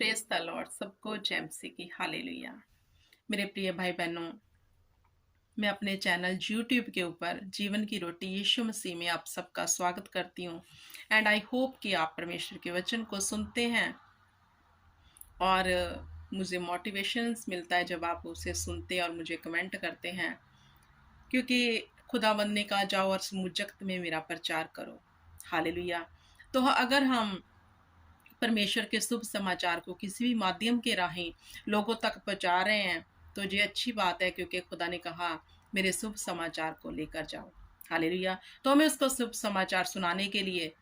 Praise the Lord. सबको जय मसीह की हालेलुया। मेरे प्रिय भाई बहनों, मैं अपने चैनल यूट्यूब के ऊपर जीवन की रोटी यीशु मसीह में आप सबका स्वागत करती हूँ। एंड आई होप कि आप परमेश्वर के वचन को सुनते हैं और मुझे मोटिवेशंस मिलता है जब आप उसे सुनते और मुझे कमेंट करते हैं, क्योंकि खुदावंद ने कहा जाओ और समूह जगत में मेरा प्रचार करो। हालेलुया। तो अगर हम परमेश्वर के शुभ समाचार को किसी भी माध्यम के राहें लोगों तक पहुंचा रहे हैं तो ये अच्छी बात है, क्योंकि खुदा ने कहा मेरे शुभ समाचार को लेकर जाओ। हालेलुया। तो हमें उसको शुभ समाचार सुनाने के लिए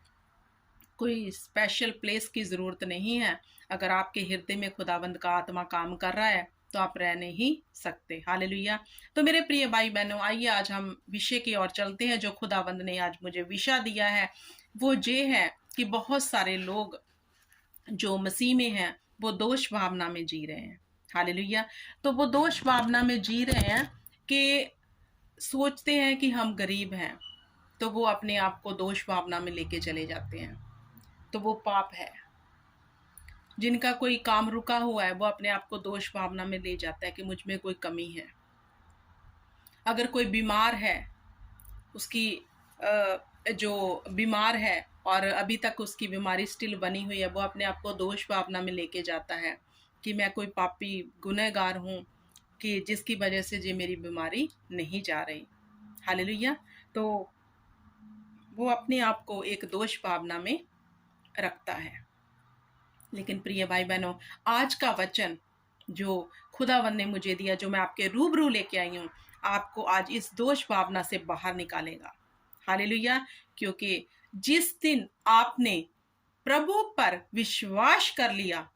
कोई स्पेशल प्लेस की ज़रूरत नहीं है। अगर आपके हृदय में खुदावंद का आत्मा काम कर रहा है तो आप रह नहीं सकते। हालेलुया। तो मेरे प्रिय भाई बहनों, आइए आज हम विषय की ओर चलते हैं। जो खुदावंद ने आज मुझे विषय दिया है वो ये है कि बहुत सारे लोग जो मसीह में हैं वो दोष भावना में जी रहे हैं। हालेलुया। तो वो दोष भावना में जी रहे हैं कि सोचते हैं कि हम गरीब हैं, तो वो अपने आप को दोष भावना में लेके चले जाते हैं। तो वो पाप है। जिनका कोई काम रुका हुआ है वो अपने आप को दोष भावना में ले जाता है कि मुझ में कोई कमी है। अगर कोई बीमार है, उसकी जो बीमार है और अभी तक उसकी बीमारी स्टिल बनी हुई है, वो अपने आप को दोष भावना में लेके जाता है कि मैं कोई पापी गुनहगार हूँ कि जिसकी वजह से ये मेरी बीमारी नहीं जा रही। हालेलुया। तो वो अपने आप को एक दोष भावना में रखता है। लेकिन प्रिय भाई बहनों, आज का वचन जो खुदावन ने मुझे दिया, जो मैं आपके रूबरू लेके आई हूँ, आपको आज इस दोष भावना से बाहर निकालेगा। हालेलुया। क्योंकि जिस दिन आपने प्रभु पर विश्वास कर लिया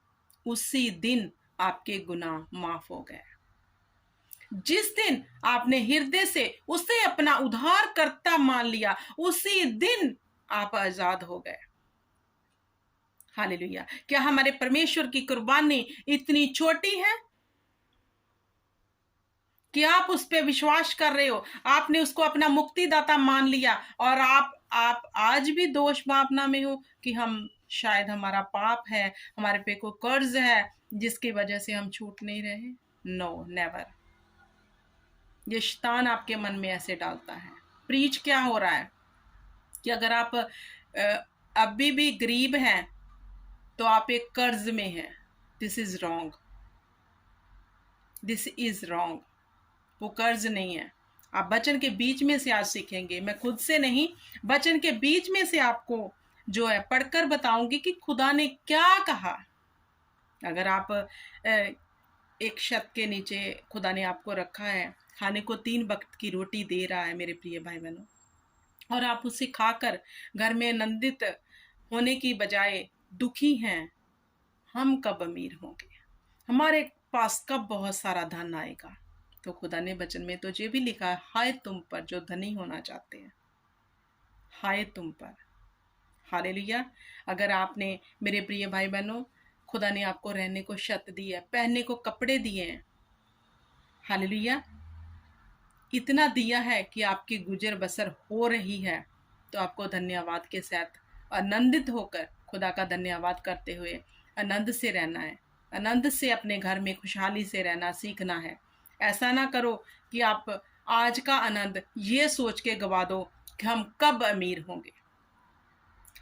उसी दिन आपके गुनाह माफ हो गए। जिस दिन आपने हृदय से उसे अपना उद्धारकर्ता मान लिया उसी दिन आप आजाद हो गए। हालेलुया। क्या हमारे परमेश्वर की कुर्बानी इतनी छोटी है कि आप उस पर विश्वास कर रहे हो, आपने उसको अपना मुक्तिदाता मान लिया और आप आज भी दोष भावना में हो कि हम शायद हमारा पाप है, हमारे पे कोई कर्ज है जिसकी वजह से हम छूट नहीं रहे। No, never. ये शैतान आपके मन में ऐसे डालता है। प्रीच क्या हो रहा है कि अगर आप अभी भी गरीब हैं तो आप एक कर्ज में हैं। This is wrong, this is wrong. वो कर्ज नहीं है। आप वचन के बीच में से आज सीखेंगे, मैं खुद से नहीं, वचन के बीच में से आपको जो है पढ़कर बताऊंगी कि खुदा ने क्या कहा। अगर आप एक छत के नीचे खुदा ने आपको रखा है, खाने को 3 वक्त की रोटी दे रहा है मेरे प्रिय भाई बहनों, और आप उसे खाकर घर में आनंदित होने की बजाय दुखी हैं, हम कब अमीर होंगे? हमारे पास कब बहुत सारा धन आएगा? तो खुदा ने वचन में तो ये भी लिखा है, हाय तुम पर जो धनी होना चाहते हैं, हाय तुम पर। हालेलुया। अगर आपने मेरे प्रिय भाई बहनों, खुदा ने आपको रहने को छत दी है, पहनने को कपड़े दिए हैं, हालेलुया, इतना दिया है कि आपकी गुजर बसर हो रही है, तो आपको धन्यवाद के साथ आनंदित होकर खुदा का धन्यवाद करते हुए आनंद से रहना है। आनंद से अपने घर में खुशहाली से रहना सीखना है। ऐसा ना करो कि आप आज का आनंद ये सोच के गवा दो कि हम कब अमीर होंगे।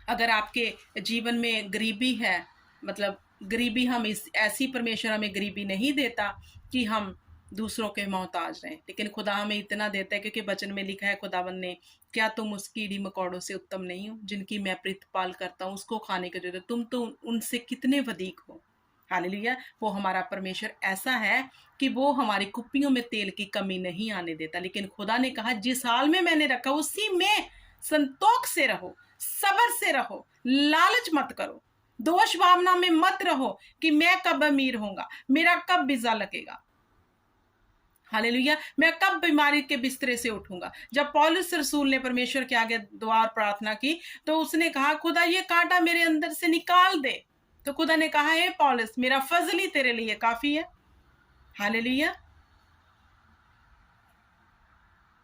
अगर आपके जीवन में गरीबी है, मतलब गरीबी, हम इस ऐसी परमेश्वर हमें गरीबी नहीं देता कि हम दूसरों के मोहताज रहें, लेकिन खुदा हमें इतना देता है, क्योंकि वचन में लिखा है खुदावन ने, क्या तुम उस कीड़ी मकोड़ों से उत्तम नहीं हो जिनकी मैं प्रतिपाल करता हूँ, उसको खाने के देते, तुम तो उनसे कितने वधीक हो। हालेलुया। वो हमारा परमेश्वर ऐसा है कि वो हमारी कुप्पियों में तेल की कमी नहीं आने देता। लेकिन खुदा ने कहा जिस हाल में मैंने रखा उसी में संतोष से रहो, सब्र से रहो, लालच मत करो, दोष भावना में मत रहो कि मैं कब अमीर होऊंगा, मेरा कब वीजा लगेगा, हालेलुया, मैं कब बीमारी के बिस्तरे से उठूंगा। जब पौलुस रसूल ने परमेश्वर के आगे दुआ और प्रार्थना की तो उसने कहा खुदा ये कांटा मेरे अंदर से निकाल दे। तो खुदा ने कहा हे पौलुस, मेरा फजल ही तेरे लिए काफी है। हालेलुया।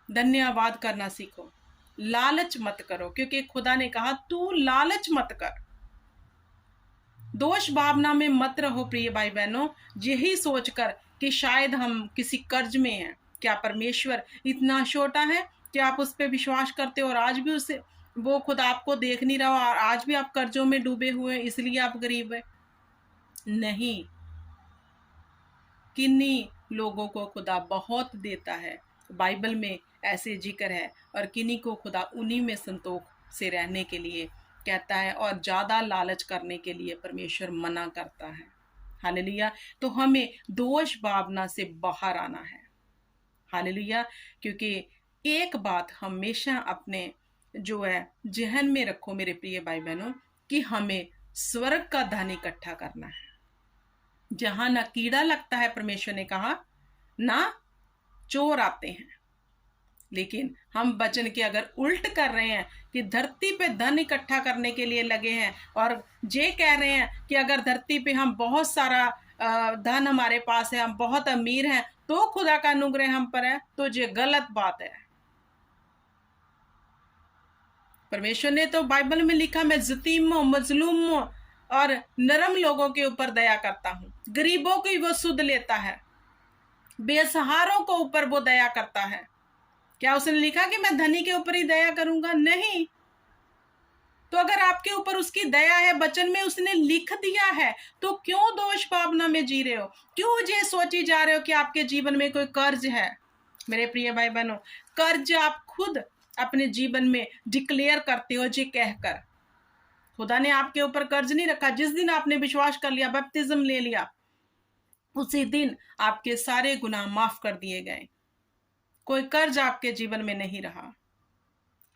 धन्यवाद करना सीखो, लालच मत करो, क्योंकि खुदा ने कहा तू लालच मत कर। दोष भावना में मत रहो प्रिय भाई बहनों, यही सोचकर कि शायद हम किसी कर्ज में हैं। क्या परमेश्वर इतना छोटा है कि आप उस पर विश्वास करते हो और आज भी उसे वो खुद आपको देख नहीं रहा और आज भी आप कर्जों में डूबे हुए हैं इसलिए आप गरीब हैं? नहीं, किन्हीं लोगों को खुदा बहुत देता है, बाइबल में ऐसे जिक्र है, और किन्हीं को खुदा उन्हीं में संतोष से रहने के लिए कहता है और ज़्यादा लालच करने के लिए परमेश्वर मना करता है। हालेलुया। तो हमें दोष भावना से बाहर आना है। हालेलुया। क्योंकि एक बात हमेशा अपने जो है जहन में रखो मेरे प्रिय भाई बहनों, कि हमें स्वर्ग का धन इकट्ठा करना है, जहां ना कीड़ा लगता है, परमेश्वर ने कहा, ना चोर आते हैं। लेकिन हम वचन के अगर उल्ट कर रहे हैं कि धरती पे धन इकट्ठा करने के लिए लगे हैं और ये कह रहे हैं कि अगर धरती पे हम बहुत सारा धन हमारे पास है, हम बहुत अमीर हैं, तो खुदा का अनुग्रह हम पर है, तो ये गलत बात है। परमेश्वर ने तो बाइबल में लिखा, मैं यतीमों, मजलूमों और नरम लोगों के ऊपर दया करता हूँ। गरीबों की वो सुध लेता है, बेसहारों को ऊपर वो दया करता है। क्या उसने लिखा कि मैं धनी के ऊपर ही दया करूंगा? नहीं। तो अगर आपके ऊपर उसकी दया है, वचन में उसने लिख दिया है, तो क्यों दोष भावना में जी रहे हो? क्यों ये सोची जा रहे हो कि आपके जीवन में कोई कर्ज है? मेरे प्रिय भाई बहनों, कर्ज आप खुद अपने जीवन में डिक्लेयर करते हो जी कहकर। खुदा ने आपके ऊपर कर्ज नहीं रखा। जिस दिन आपने विश्वास कर लिया, बपतिस्म ले लिया, उसी दिन आपके सारे गुनाह माफ कर दिए गए। कोई कर्ज आपके जीवन में नहीं रहा।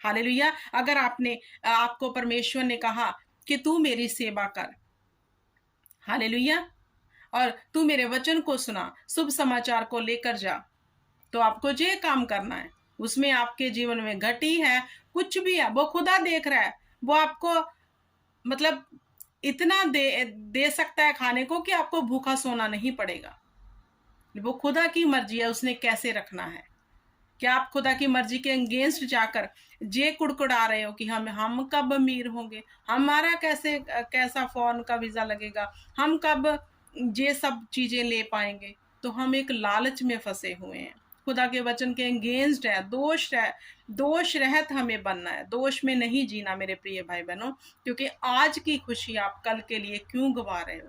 हालेलुया। अगर आपको परमेश्वर ने कहा कि तू मेरी सेवा कर, हालेलुया, और तू मेरे वचन को सुना, शुभ समाचार को लेकर जा, तो आपको ये काम करना है। उसमें आपके जीवन में घटी है, कुछ भी है, वो खुदा देख रहा है। वो आपको मतलब इतना दे सकता है खाने को कि आपको भूखा सोना नहीं पड़ेगा। वो खुदा की मर्जी है, उसने कैसे रखना है। क्या आप खुदा की मर्जी के अगेंस्ट जाकर जे कुड़कुड़ा रहे हो कि हम कब अमीर होंगे, हमारा कैसा फॉरेन का वीजा लगेगा, हम कब ये सब चीजें ले पाएंगे? तो हम एक लालच में फंसे हुए हैं, खुदा के वचन के अगेंस्ट है। दोष रहित हमें बनना है, दोष में नहीं जीना मेरे प्रिय भाई बहनों। क्योंकि आज की खुशी आप कल के लिए क्यों गवा रहे हो?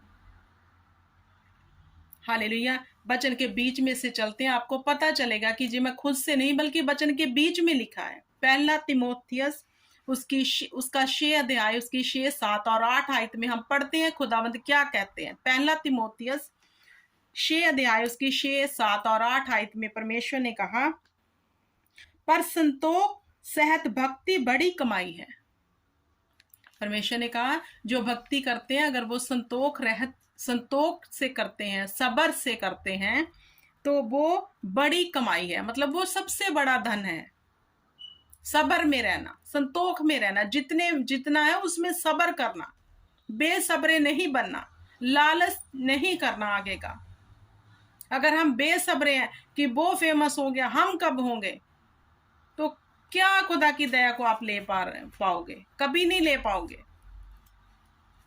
हालेलुया। वचन के बीच में से चलते हैं, आपको पता चलेगा कि जी मैं खुद से नहीं बल्कि वचन के बीच में लिखा है। पहला तिमोथियस उसका 6 अध्याय, उसकी 6, 7 और 8 आयत में हम पढ़ते हैं खुदावंद क्या कहते हैं। पहला तिमोथियस 6 अध्याय, उसकी 6, 7 और 8 आयत में परमेश्वर ने कहा, पर संतोष सहित भक्ति बड़ी कमाई है। परमेश्वर ने कहा जो भक्ति करते हैं, अगर वो संतोष से करते हैं, सबर से करते हैं, तो वो बड़ी कमाई है। मतलब वो सबसे बड़ा धन है। सबर में रहना, संतोष में रहना, जितना है उसमें सबर करना, बेसब्रे नहीं बनना, लालच नहीं करना आगे का। अगर हम बेसब्रे हैं कि वो फेमस हो गया, हम कब होंगे, तो क्या खुदा की दया को आप ले पाओगे? कभी नहीं ले पाओगे।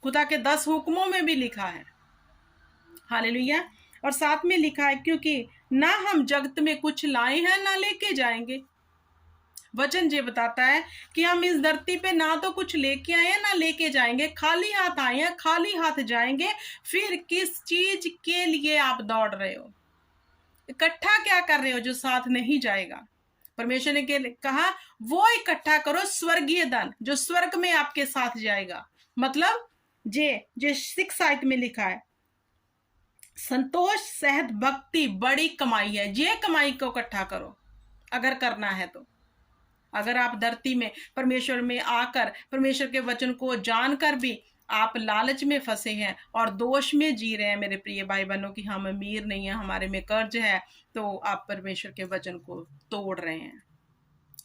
खुदा के 10 हुक्मों में भी लिखा है। हालेलुया। और साथ में लिखा है, क्योंकि ना हम जगत में कुछ लाए हैं ना लेके जाएंगे। वचन ये बताता है कि हम इस धरती पे ना तो कुछ लेके आए हैं ना लेके जाएंगे, खाली हाथ आए हैं, खाली हाथ जाएंगे। फिर किस चीज के लिए आप दौड़ रहे हो? इकट्ठा क्या कर रहे हो जो साथ नहीं जाएगा? परमेश्वर ने कहा वो इकट्ठा करो स्वर्गीय धन, जो स्वर्ग में आपके साथ जाएगा। मतलब जे 6 आयत में लिखा है, संतोष सहित भक्ति बड़ी कमाई है। ये कमाई को इकट्ठा करो अगर करना है तो। अगर आप धरती में परमेश्वर में आकर परमेश्वर के वचन को जानकर भी आप लालच में फंसे हैं और दोष में जी रहे हैं मेरे प्रिय भाई बहनों कि हम अमीर नहीं है, हमारे में कर्ज है, तो आप परमेश्वर के वचन को तोड़ रहे हैं।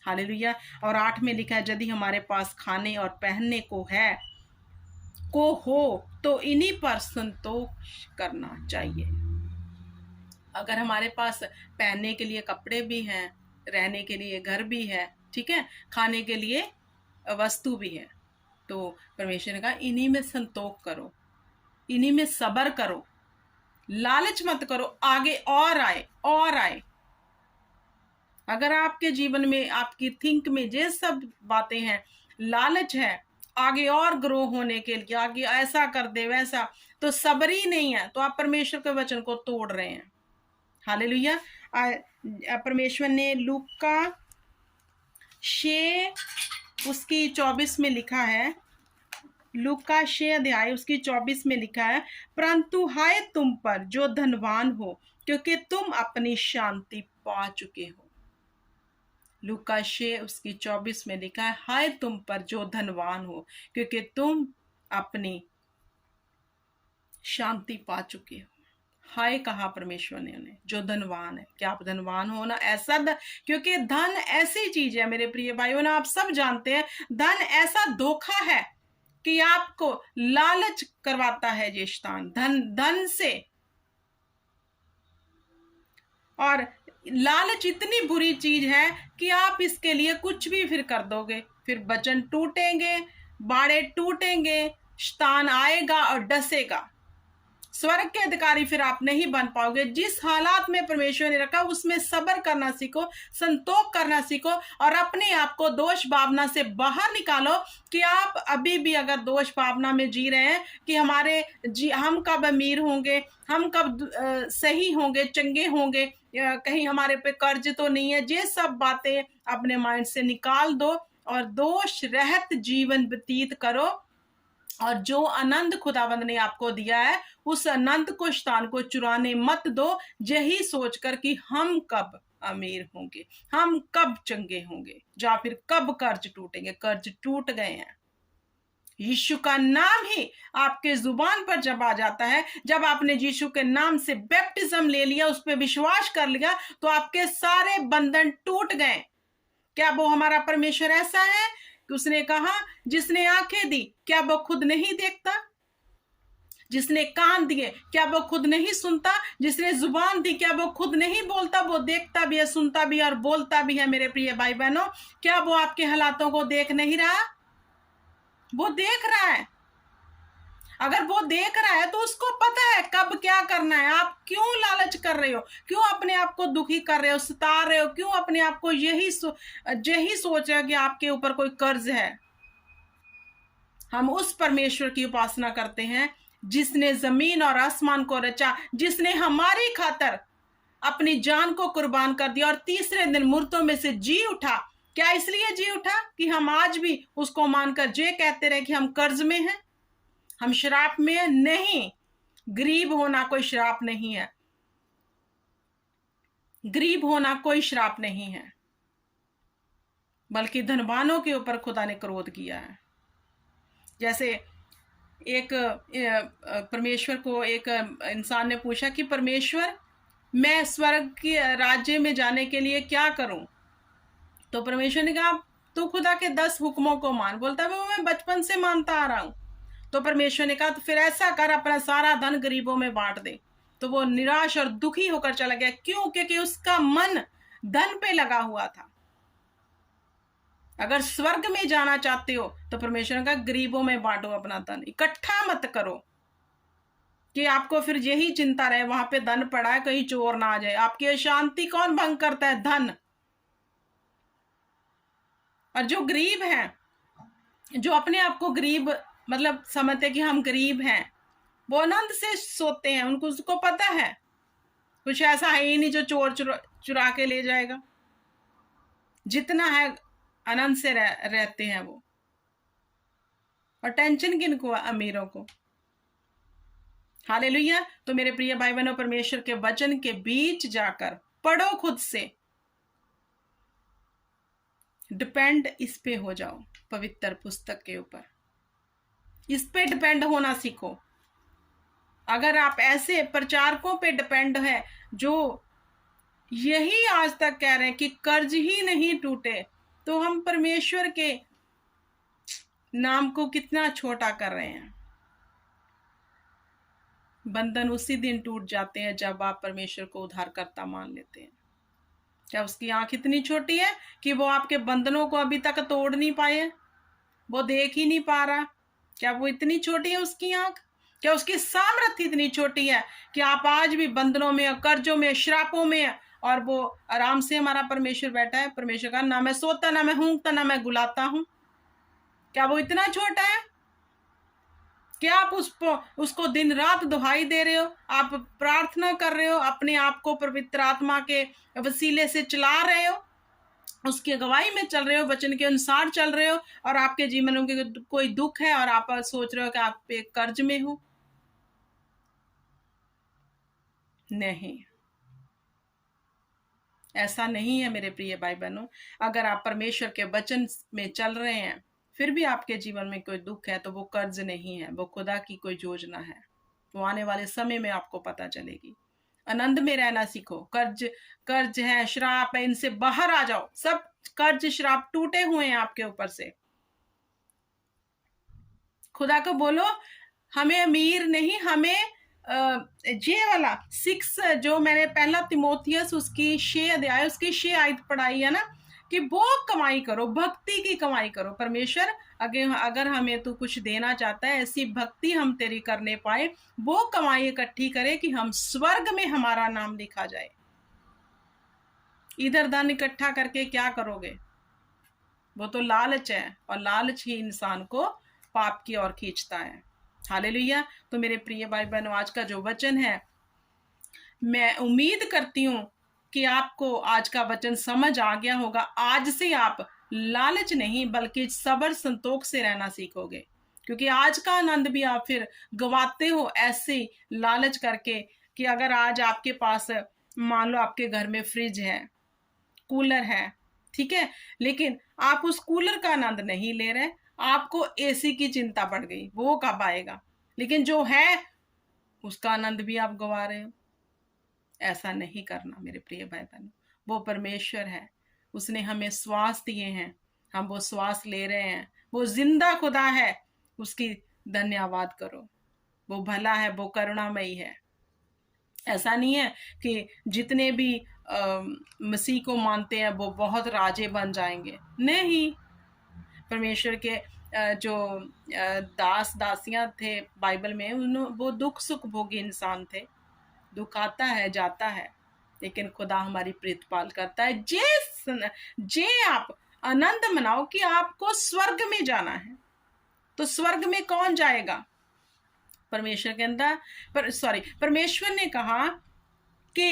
हालेलुया। और 8 में लिखा है, यदि हमारे पास खाने और पहनने को हो तो इन्हीं पर संतोष करना चाहिए। अगर हमारे पास पहनने के लिए कपड़े भी हैं, रहने के लिए घर भी है, ठीक है, खाने के लिए वस्तु भी है, तो परमेश्वर ने कहा इन्हीं में संतोष करो। इन्हीं में सब्र करो, लालच मत करो, आगे और आए और आए। अगर आपके जीवन में, आपकी थिंक में ये सब बातें हैं, लालच है आगे और ग्रो होने के लिए, आगे ऐसा कर दे वैसा, तो सब्र ही नहीं है, तो आप परमेश्वर के वचन को तोड़ रहे हैं। हालेलुया। परमेश्वर ने लूका 6 उसकी 24 में लिखा है, लूका 6 अध्याय उसकी 24 में लिखा है, परंतु हाय तुम पर जो धनवान हो, क्योंकि तुम अपनी शांति पा चुके हो। लूका 6 उसकी 24 में लिखा है, हाय तुम पर जो धनवान हो, क्योंकि तुम अपनी शांति पा चुके हो। हाय कहा परमेश्वर ने उन्हें, जो धनवान है। क्या आप धनवान हो ना? ऐसा क्योंकि धन ऐसी चीज है मेरे प्रिय भाइयों ना, आप सब जानते हैं, धन ऐसा धोखा है कि आपको लालच करवाता है ये शैतान धन से। और लालच इतनी बुरी चीज है कि आप इसके लिए कुछ भी फिर कर दोगे, फिर वचन टूटेंगे, बाड़े टूटेंगे, शैतान आएगा और डसेगा। स्वर्ग के अधिकारी फिर आप नहीं बन पाओगे। जिस हालात में परमेश्वर ने रखा उसमें सब्र करना सीखो, संतोष करना सीखो, और अपने आप को दोष भावना से बाहर निकालो कि आप अभी भी अगर दोष भावना में जी रहे हैं कि हम कब अमीर होंगे, हम कब सही होंगे, चंगे होंगे, कहीं हमारे पे कर्ज तो नहीं है, ये सब बातें अपने माइंड से निकाल दो और दोष रहित जीवन व्यतीत करो। और जो आनंद खुदावंद ने आपको दिया है उस आनंद को शैतान को चुराने मत दो, यही सोचकर कि हम कब अमीर होंगे, हम कब चंगे होंगे, या फिर कब कर्ज टूटेंगे। कर्ज टूट गए हैं। यीशु का नाम ही आपके जुबान पर जब आ जाता है, जब आपने यीशु के नाम से बैप्टिज्म ले लिया, उस पर विश्वास कर लिया, तो आपके सारे बंधन टूट गए। क्या वो हमारा परमेश्वर ऐसा है कि उसने कहा, जिसने आंखें दी क्या वो खुद नहीं देखता, जिसने कान दिए क्या वो खुद नहीं सुनता, जिसने जुबान दी क्या वो खुद नहीं बोलता? वो देखता भी है, सुनता भी है और बोलता भी है। मेरे प्रिय भाई बहनों, क्या वो आपके हालातों को देख नहीं रहा? वो देख रहा है। अगर वो देख रहा है तो उसको पता है कब क्या करना है। आप क्यों लालच कर रहे हो? क्यों अपने आप को दुखी कर रहे हो, सता रहे हो? क्यों अपने आप को यही सोच रहे हो कि आपके ऊपर कोई कर्ज है? हम उस परमेश्वर की उपासना करते हैं जिसने जमीन और आसमान को रचा, जिसने हमारी खातर अपनी जान को कुर्बान कर दिया और तीसरे दिन मुर्दों में से जी उठा। क्या इसलिए जी उठा कि हम आज भी उसको मानकर ये कहते रहे कि हम कर्ज में हैं, हम श्राप में हैं? नहीं, गरीब होना कोई श्राप नहीं है। गरीब होना कोई श्राप नहीं है, बल्कि धनवानों के ऊपर खुदा ने क्रोध किया है। जैसे एक परमेश्वर को एक इंसान ने पूछा कि परमेश्वर, मैं स्वर्ग के राज्य में जाने के लिए क्या करूं? तो परमेश्वर ने कहा, तू खुदा के 10 हुक्मों को मान। बोलता है वो मैं बचपन से मानता आ रहा हूं। तो परमेश्वर ने कहा, तो फिर ऐसा कर, अपना सारा धन गरीबों में बांट दे। तो वो निराश और दुखी होकर चला गया। क्यों? क्योंकि उसका मन धन पे लगा हुआ था। अगर स्वर्ग में जाना चाहते हो तो परमेश्वर का गरीबों में बांटो अपना धन, इकट्ठा मत करो कि आपको फिर यही चिंता रहे वहां पे धन पड़ा है कहीं चोर ना आ जाए। आपकी अशांति कौन भंग करता है? धन। और जो गरीब हैं, जो अपने आप को गरीब मतलब समझते कि हम गरीब हैं, वो आनंद से सोते हैं। उनको उसको पता है कुछ ऐसा है ही नहीं जो चोर चुरा के ले जाएगा। जितना है आनंद से रहते हैं वो। और टेंशन किनको? अमीरों को। हालेलुया। तो मेरे प्रिय भाई बहनों, परमेश्वर के वचन के बीच जाकर पढ़ो, खुद से डिपेंड इस पे हो जाओ, पवित्र पुस्तक के ऊपर इस पे डिपेंड होना सीखो। अगर आप ऐसे प्रचारकों पे डिपेंड है जो यही आज तक कह रहे हैं कि कर्ज ही नहीं टूटे, तो हम परमेश्वर के नाम को कितना छोटा कर रहे हैं। बंधन उसी दिन टूट जाते हैं जब आप परमेश्वर को उद्धारकर्ता मान लेते हैं। क्या उसकी आंख इतनी छोटी है कि वो आपके बंधनों को अभी तक तोड़ नहीं पाए? वो देख ही नहीं पा रहा? क्या वो इतनी छोटी है उसकी आंख? क्या उसकी सामर्थ्य इतनी छोटी है कि आप आज भी बंधनों में, कर्जों में, श्रापों में, और वो आराम से हमारा परमेश्वर बैठा है। परमेश्वर का ना मैं सोता, ना मैं हूंगता, ना मैं गुलाता हूं। क्या वो इतना छोटा है? क्या आप उसको दिन रात दुहाई दे रहे हो? आप प्रार्थना कर रहे हो, अपने आप को पवित्र आत्मा के वसीले से चला रहे हो, उसकी अगुवाई में चल रहे हो, वचन के अनुसार चल रहे हो, और आपके जीवन में कोई दुख है और आप सोच रहे हो कि आप पे कर्ज में हो? नहीं, ऐसा नहीं है मेरे प्रिय भाई बहनों। अगर आप परमेश्वर के वचन में चल रहे हैं, फिर भी आपके जीवन में कोई दुख है, तो वो कर्ज नहीं है, वो खुदा की कोई योजना है। वो आने वाले समय में आपको पता चलेगी। आनंद में रहना सीखो। कर्ज है, श्राप है, इनसे बाहर आ जाओ। सब कर्ज श्राप टूटे हुए हैं आपके ऊपर से। खुदा को बोलो, हमें अमीर नहीं, हमें ये वाला 6 जो मैंने पहला तिमोथियस उसकी 6 अध्याय उसकी 6 आयत पढ़ाई है ना, कि वो कमाई करो, भक्ति की कमाई करो। परमेश्वर अगर हमें तू कुछ देना चाहता है, ऐसी भक्ति हम तेरी करने पाए, वो कमाई इकट्ठी करे कि हम स्वर्ग में हमारा नाम लिखा जाए। इधर धन इकट्ठा करके क्या करोगे? वो तो लालच है, और लालच ही इंसान को पाप की ओर खींचता है। हालेलुया। तो मेरे प्रिय भाई बहनों, आज का जो वचन है, मैं उम्मीद करती हूँ कि आपको आज का वचन समझ आ गया होगा। आज से आप लालच नहीं बल्कि सब्र संतोष से रहना सीखोगे, क्योंकि आज का आनंद भी आप फिर गवाते हो ऐसे लालच करके, कि अगर आज आपके पास मान लो आपके घर में फ्रिज है, कूलर है, ठीक है, लेकिन आप उस कूलर का आनंद नहीं ले रहे, आपको एसी की चिंता बढ़ गई, वो कब आएगा? लेकिन जो है उसका आनंद भी आप गवा रहे हो। ऐसा नहीं करना मेरे प्रिय भाई बहनों। वो परमेश्वर है, उसने हमें श्वास दिए हैं, हम वो श्वास ले रहे हैं, वो जिंदा खुदा है, उसकी धन्यवाद करो। वो भला है, वो करुणामयी है। ऐसा नहीं है कि जितने भी मसीह को मानते हैं वो बहुत राजे बन जाएंगे, नहीं। परमेश्वर के जो दास दासियां थे बाइबल में, वो दुख सुख भोगी इंसान थे। दुख आता है, जाता है, लेकिन खुदा हमारी प्रीतपाल करता है। जे आप आनंद मनाओ कि आपको स्वर्ग में जाना है। तो स्वर्ग में कौन जाएगा? परमेश्वर के अंदर परमेश्वर ने कहा कि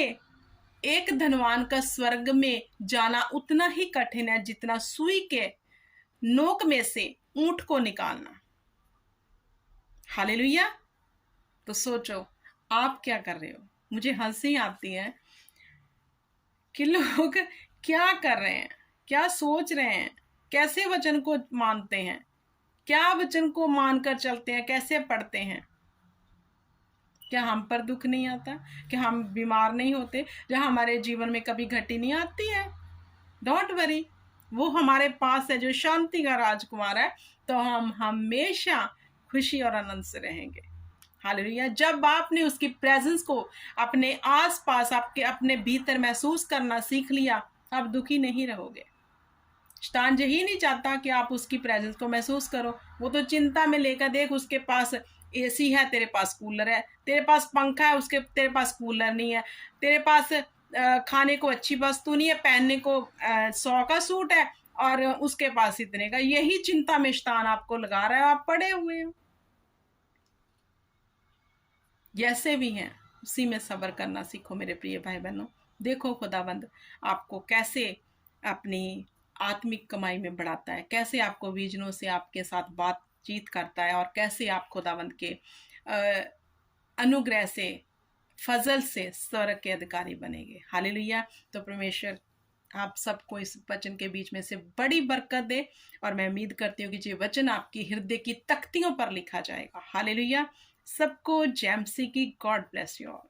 एक धनवान का स्वर्ग में जाना उतना ही कठिन है जितना सुई के नोक में से ऊंट को निकालना। हालेलुया। तो सोचो आप क्या कर रहे हो। मुझे हंसी आती है कि लोग क्या कर रहे हैं, क्या सोच रहे हैं, कैसे वचन को मानते हैं, क्या वचन को मानकर चलते हैं, कैसे पढ़ते हैं। क्या हम पर दुख नहीं आता? क्या हम बीमार नहीं होते? जहाँ हमारे जीवन में कभी घटी नहीं आती है? डोंट वरी, वो हमारे पास है जो शांति का राजकुमार है, तो हम हमेशा खुशी और आनंद से रहेंगे। हालेलुया। जब आपने उसकी प्रेजेंस को अपने आसपास, आपके अपने भीतर महसूस करना सीख लिया, आप दुखी नहीं रहोगे। शैतान यही नहीं चाहता कि आप उसकी प्रेजेंस को महसूस करो। वो तो चिंता में लेकर, देख उसके पास एसी है, तेरे पास कूलर है, तेरे पास पंखा है, तेरे पास कूलर नहीं है, तेरे पास खाने को अच्छी वस्तु नहीं है, पहनने को 100 का सूट है, और उसके पास इतने का। यही चिंता में शैतान आपको लगा रहा है, आप पड़े हुए हो। जैसे भी हैं उसी में सब्र करना सीखो मेरे प्रिय भाई बहनों। देखो खुदाबंद आपको कैसे अपनी आत्मिक कमाई में बढ़ाता है, कैसे आपको विजनों से आपके साथ बातचीत करता है, और कैसे आप खुदाबंद के अनुग्रह से, फजल से स्वर्ग के अधिकारी बनेंगे। हालेलुया। तो परमेश्वर आप सबको इस वचन के बीच में से बड़ी बरकत दे, और मैं उम्मीद करती हूँ कि ये वचन आपकी हृदय की तख्तियों पर लिखा जाएगा। हालेलुया। सबको जय मसीह की। God bless you all.